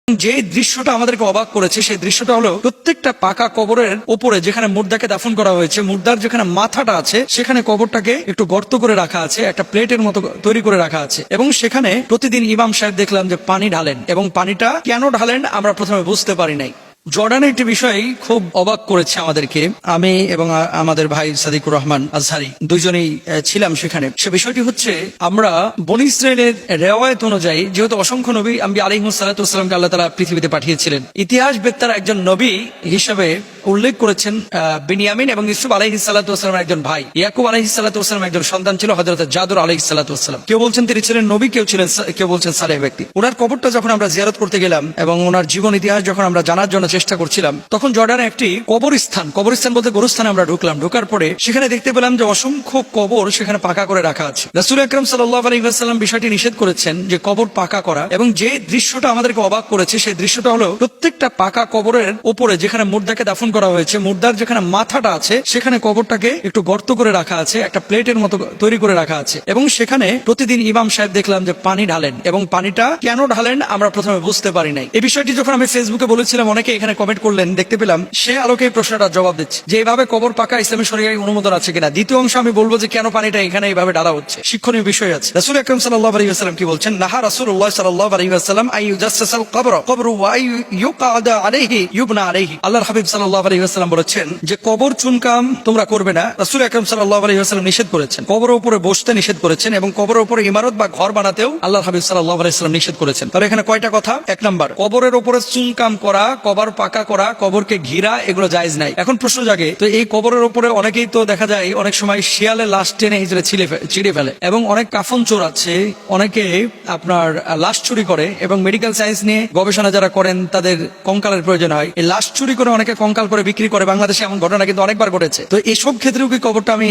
যে দৃশ্যটা আমাদেরকে অবাক করেছে সেই দৃশ্যটা হলো প্রত্যেকটা পাকা কবরের উপরে যেখানে মুর্দাকে দাফন করা হয়েছে, মুর্দার যেখানে মাথাটা আছে সেখানে কবরটাকে একটু গর্ত করে রাখা আছে, একটা প্লেটের মতো তৈরি করে রাখা আছে। এবং সেখানে প্রতিদিন ইমাম সাহেব দেখলাম যে পানি ঢালেন, এবং পানিটা কেন ঢালেন আমরা প্রথমে বুঝতে পারি নাই। জর্ডানের একটি বিষয় খুব অবাক করেছে আমাদেরকে। আমি এবং আমাদের ভাই সাদিকুর রহমান আজহারি দুইজনেই ছিলাম সেখানে। সে বিষয়টি হচ্ছে, আমরা বনী ইসরায়েলের রেওয়ায়ত অনুযায়ী যেহেতু অসংখ্য নবী আম্বি আলাইহিস সালাতু ওয়াস সালামকে আল্লাহ তাআলা পৃথিবীতে পাঠিয়েছিলেন, ইতিহাসবেত্তারা একজন নবী হিসেবে উল্লেখ করেছেন বিনিয়ামিন এবং ইউসুফ আলাইহিস সালাতু ওয়াস সালামের একজন ভাই। ইয়াকুব আলাইহিস সালাতু ওয়াস সালামের একজন সন্তান ছিল হযরত জাদুর আলাইহিস সালাতু ওয়াস সালাম। কেউ বলছেন তিনি ছিলেন নবী, কেউ বলছেন সালেহ ব্যক্তি। ওনার কবরটা যখন আমরা জিয়ারত করতে গেলাম এবং ওনার জীবন ইতিহাস যখন আমরা জানার জন্য চেষ্টা করছিলাম, তখন জর্ডানে একটি কবরস্থান বলতে গোরস্থানে আমরা ঢোকার পরে সেখানে দেখতে পেলাম যে অসংখ্য কবর সেখানে পাকা করে রাখা আছে। রাসূল আকরাম সাল্লাল্লাহু আলাইহি ওয়াসাল্লাম বিষয়টি নিষেধ করেছেন যে কবর পাকা করা, এবং যে দৃশ্যটা আমাদেরকে অবাক করেছে সেই দৃশ্যটা হলো প্রত্যেকটা পাকা কবরের উপরে যেখানে মুর্দাকে দাফন করা হয়েছে, মুর্দার যেখানে মাথাটা আছে সেখানে কবরটাকে একটু গর্ত করে রাখা আছে, একটা প্লেটের মতো তৈরি করে রাখা আছে। এবং সেখানে প্রতিদিন ইমাম সাহেব দেখলাম যে পানি ঢালেন, এবং পানিটা কেন ঢালেন আমরা প্রথমে বুঝতে পারি নাই। এই বিষয়টি যখন আমি ফেসবুকে বলেছিলাম, অনেকে এখানে কমেন্ট করলেন, দেখতে পেলাম সে আলোকে প্রশ্নটা জবাব দিচ্ছে যে এইভাবে কবর পাকা ইসলামী শরীয়তে অনুমোদন আছে কিনা। দ্বিতীয় অংশ আমি বলবো যে কেন পানিটা এখানে এইভাবে ঢালা হচ্ছে, শিক্ষণীয় বিষয় আছে। রাসূল আকরাম সাল্লাল্লাহু আলাইহি ওয়াসাল্লাম কি বলছেন? নাহা রাসূলুল্লাহ সাল্লাল্লাহু আলাইহি ওয়াসাল্লাম আই ইউজাসসাসাল কবর ওয়া ইউকাদা আলাইহি ইউবনা আলাইহি। আল্লাহর হাবিব সাল্লাল্লাহু আলাইহি ওয়াসাল্লাম বলেছেন যে কবর চুনকাম তোমরা করবে না। রাসূল আকরাম সাল্লাল্লাহু আলাইহি ওয়াসাল্লাম নিষেধ করেছেন, কবরের উপরে বসতে নিষেধ করেছেন, এবং কবরের উপরে ইমারত বা ঘর বানাতেও আল্লাহর হাবিব সাল্লাল্লাহু আলাইহি ওয়াসাল্লাম নিষেধ করেছেন। তাহলে এখানে কয়টা কথা? এক নাম্বার, কবরের উপরে চুনকাম করা, কবর পাকা করা, কবরকে ঘিরা, এগুলো জায়েজ নাই। এখন প্রশ্ন জাগে, তো এই কবরের উপরে অনেকেই তো দেখা যায় অনেক সময় শিয়ালে লাশ টেনে হিজড়ে ছিঁড়ে ফেলে, এবং অনেক কাফন চোর আছে, অনেকে আপনার লাশ চুরি করে, এবং মেডিকেল সায়েন্স নিয়ে গবেষণা যারা করেন তাদের কঙ্কালের প্রয়োজন হয়, এই লাশ চুরি করে অনেকে কঙ্কাল করে বিক্রি করে। বাংলাদেশে এমন ঘটনা কিন্তু অনেকবার ঘটেছে। তো এসব ক্ষেত্রেও কি কবরটা আমি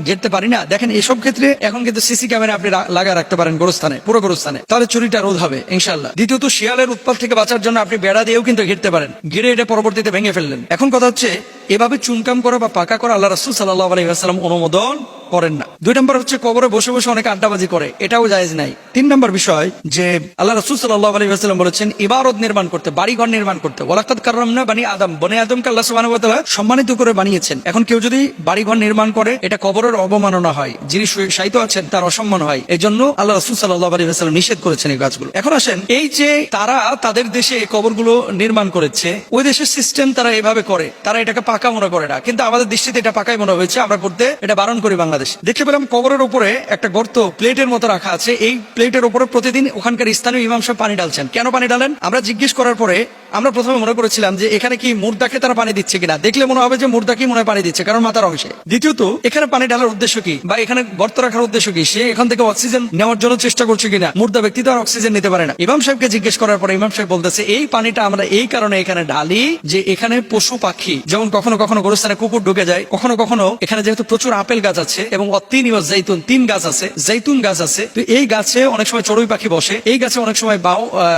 ঘেরতে পারি না? দেখেন, এসব ক্ষেত্রে এখন কিন্তু সিসি ক্যামেরা আপনি লাগা রাখতে পারেন গোরস্থানে, পুরো গোরস্থানে, তাহলে চুরিটা রোধ হবে ইনশাআল্লাহ। দ্বিতীয়ত, শিয়ালের উৎপাত থেকে বাঁচার জন্য আপনি বেড়া দিয়েও কিন্তু ঘিরতে পারেন, ঘিরে এটা পরবর্তীতে ভেঙে ফেললেন। এখন কথা হচ্ছে, এভাবে চুনকাম করা বা পাকা করা আল্লাহ রাসূল সাল্লাল্লাহু আলাইহি ওয়াসাল্লাম অনুমোদন করেন না। দুই নম্বর হচ্ছে, কবরে বসে বসে অনেকে আড্ডাবাজি করে, এটাও জায়েজ নাই। তিন নম্বর বিষয় যে আল্লাহ রাসূল সাল্লাল্লাহু আলাইহি ওয়াসাল্লাম বলেছেন ইবারত নির্মাণ করতে, বাড়িঘর নির্মাণ করতে। ওয়ালাকাদ কাররামনা বানি আদম, বনি আদমকে আল্লাহ সুবহানাহু ওয়া তাআলা সম্মানিত করে বানিয়েছেন। এখন কেউ যদি বাড়িঘর নির্মাণ করে, এটা কবরের অবমাননা হয়, যিনি শায়িত আছেন তার অসম্মান হয়। এই জন্য আল্লাহ রাসূল সাল্লাল্লাহু আলাইহি ওয়াসাল্লাম নিষেধ করেছেন এই কাজগুলো। এখন আসেন, এই যে তারা তাদের দেশে কবরগুলো নির্মাণ করেছে, ওই দেশের সিস্টেম তারা এভাবে করে, তারা এটাকে পাকা মনে করে না, কিন্তু আমাদের দৃষ্টিতে এটা পাকাই মনে হয়েছে, আমরা করতে এটা বারণ করি। বাংলাদেশ দেখতে পেলাম কবরের উপরে একটা গর্ত প্লেটের মতো রাখা আছে, এই প্লেটের উপরে প্রতিদিন ওখানকার স্থানীয় ইমাম সাহেব পানি ঢালছেন। কেন পানি ঢালেন আমরা জিজ্ঞেস করার পরে আমরা প্রথমে মনে করেছিলাম যে এখানে কি মুর্দাকে তারা পানি দিচ্ছে কিনা, দেখলে মনে হবে যে মুর্দাকে মনে হয় পানি দিচ্ছে, কারণ মাথার অংশে। দ্বিতীয়ত, এখানে পানি ঢালার উদ্দেশ্য কি, বা এখানে গর্ত রাখার উদ্দেশ্য কি? সে এখান থেকে অক্সিজেন নেওয়ার জন্য চেষ্টা করছে কিনা? মুর্দা ব্যক্তি তো আর অক্সিজেন নিতে পারে না। ইমাম সাহেবকে জিজ্ঞেস করার পরে ইমাম সাহেব বলতেছে, এই পানিটা আমরা এই কারণে এখানে ঢালি যে এখানে পশু পাখি, যেমন কখনো কখনো গোরস্থানে কুকুর ঢুকে যায়, কখনো কখনো এখানে যেহেতু প্রচুর আপেল গাছ আছে এবং অত্তিন ইওয়া জাইতুন, তিন গাছ আছে, জাইতুন গাছ আছে, তো এই গাছে অনেক সময় চড়ুই পাখি বসে, এই গাছে অনেক সময়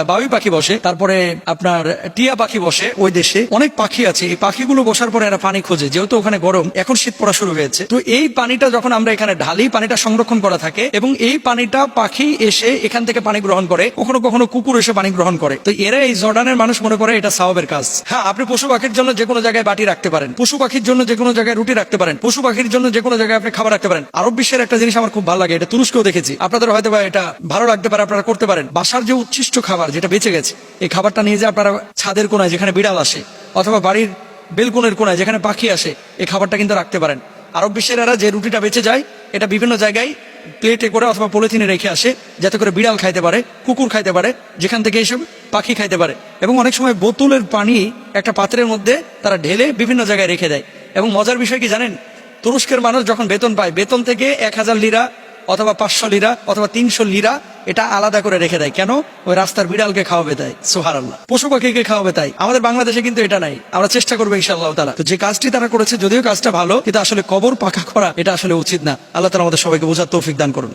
বাউই পাখি বসে, তারপরে আপনার টিয়া পাখি বসে। ওই দেশে অনেক পাখি আছে, এই পাখিগুলো বসার পরে এরা পানি খোঁজে, যেহেতু ওখানে গরম, এখন শীত পড়া শুরু হয়েছে। তো এই পানিটা যখন আমরা এখানে ঢালি, পানিটা সংরক্ষণ করা থাকে, এবং এই পানিটা পাখি এসে এখান থেকে পানি গ্রহণ করে, কখনো কখনো কুকুর এসে পানি গ্রহণ করে। তো এরা, এই জর্ডানের মানুষ মনে করে এটা সওয়াবের কাজ। হ্যাঁ, আপনি পশু পাখির জন্য যে কোনো জায়গায় বাটি রাখতে পারেন, পশু পাখির জন্য যে কোনো জায়গায় রুটি রাখতে পারেন, পশু পাখির জন্য যে কোনো জায়গায় আপনি খাবার রাখতে পারেন। আরব বিশ্বের একটা জিনিস আমার খুব ভালো লাগে, এটা তুরস্কেও দেখেছি, আপনাদের হয়তো বা এটা ভালো লাগতে পারে, আপনারা করতে পারেন। বাসার যে উচ্ছিষ্ট খাবার যেটা বেঁচে গেছে, এই খাবারটা নিয়ে যে আপনারা ছাদের কোনায় যেখানে বিড়াল আসে, অথবা বাড়ির বেলকনের কোনায় যেখানে পাখি আসে, এই খাবারটা কিন্তু রাখতে পারেন। আরব বিশ্বের এরা যে রুটিটা বেঁচে যায়, এটা বিভিন্ন জায়গায় প্লেটে করে অথবা পলিথিনে রেখে আসে, যাতে করে বিড়াল খাইতে পারে, কুকুর খাইতে পারে, যেখান থেকে এইসব পাখি খাইতে পারে। এবং অনেক সময় বোতলের পানি একটা পাত্রের মধ্যে তারা ঢেলে বিভিন্ন জায়গায় রেখে দেয়। এবং মজার বিষয় কি জানেন, তুরস্কের মানুষ যখন বেতন পায়, বেতন থেকে 1000 লিরা অথবা 500 লিরা অথবা 300 লিরা এটা আলাদা করে রেখে দেয়। কেন? ওই রাস্তার বিড়ালকে খাওয়াবে তাই, সুবহানাল্লাহ, পশু পাখিকে খাওয়াবে তাই। আমাদের বাংলাদেশে কিন্তু এটা নাই, আমরা চেষ্টা করবো ইনশাআল্লাহ তাআলা। তো যে কাজটি তারা করেছে, যদিও কাজটা ভালো, কিন্তু আসলে কবর পাকা করা এটা আসলে উচিত না। আল্লাহ তাআলা আমাদের সবাইকে বোঝার তৌফিক দান করুন।